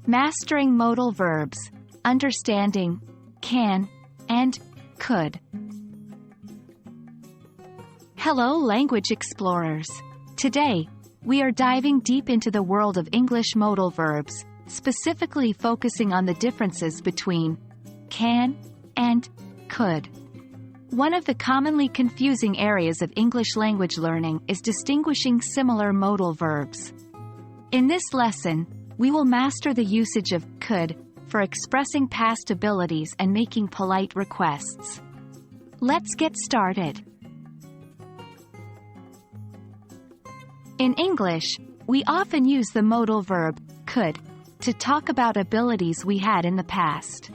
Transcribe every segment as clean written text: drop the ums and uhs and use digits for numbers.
Mastering modal verbs, understanding can and could. Hello language explorers. Today, we are diving deep into the world of English modal verbs, specifically focusing on the differences between can and could. One of the commonly confusing areas of English language learning is distinguishing similar modal verbs. In this lesson, we will master the usage of could for expressing past abilities and making polite requests. Let's get started. In English, we often use the modal verb could to talk about abilities we had in the past.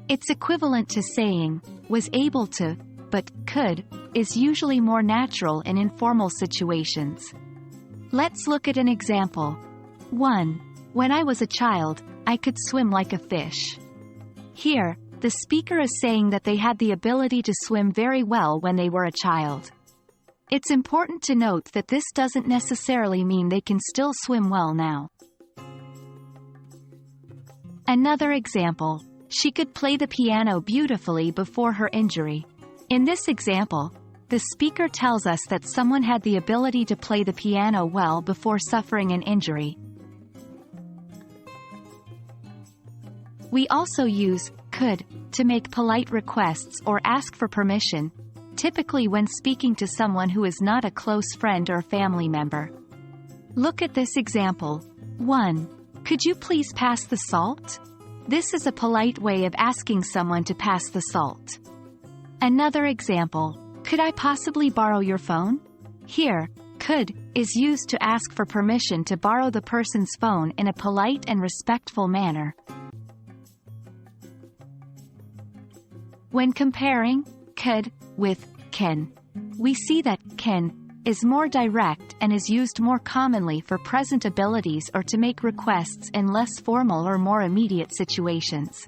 It's equivalent to saying was able to, but could is usually more natural in informal situations. Let's look at an example. 1. When I was a child, I could swim like a fish. Here, the speaker is saying that they had the ability to swim very well when they were a child. It's important to note that this doesn't necessarily mean they can still swim well now. Another example. She could play the piano beautifully before her injury. In this example, the speaker tells us that someone had the ability to play the piano well before suffering an injury. We also use could to make polite requests or ask for permission, typically when speaking to someone who is not a close friend or family member. Look at this example. 1. Could you please pass the salt? This is a polite way of asking someone to pass the salt. Another example. Could I possibly borrow your phone? Here, could is used to ask for permission to borrow the person's phone in a polite and respectful manner. When comparing could with can, we see that can is more direct and is used more commonly for present abilities or to make requests in less formal or more immediate situations.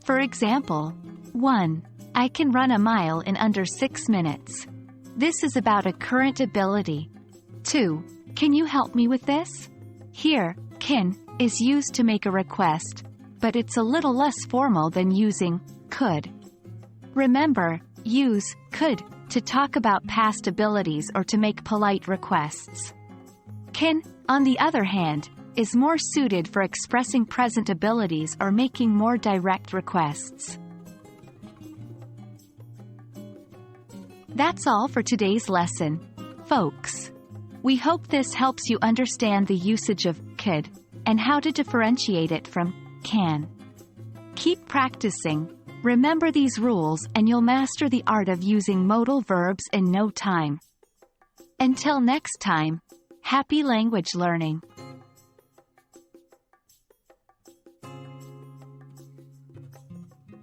For example, 1. I can run a mile in under 6 minutes. This is about a current ability. 2. Can you help me with this? Here, can is used to make a request, but it's a little less formal than using could. Remember, use could to talk about past abilities or to make polite requests. Can, on the other hand, is more suited for expressing present abilities or making more direct requests. That's all for today's lesson, folks. We hope this helps you understand the usage of could and how to differentiate it from can. Keep practicing. Remember these rules and you'll master the art of using modal verbs in no time. Until next time, happy language learning!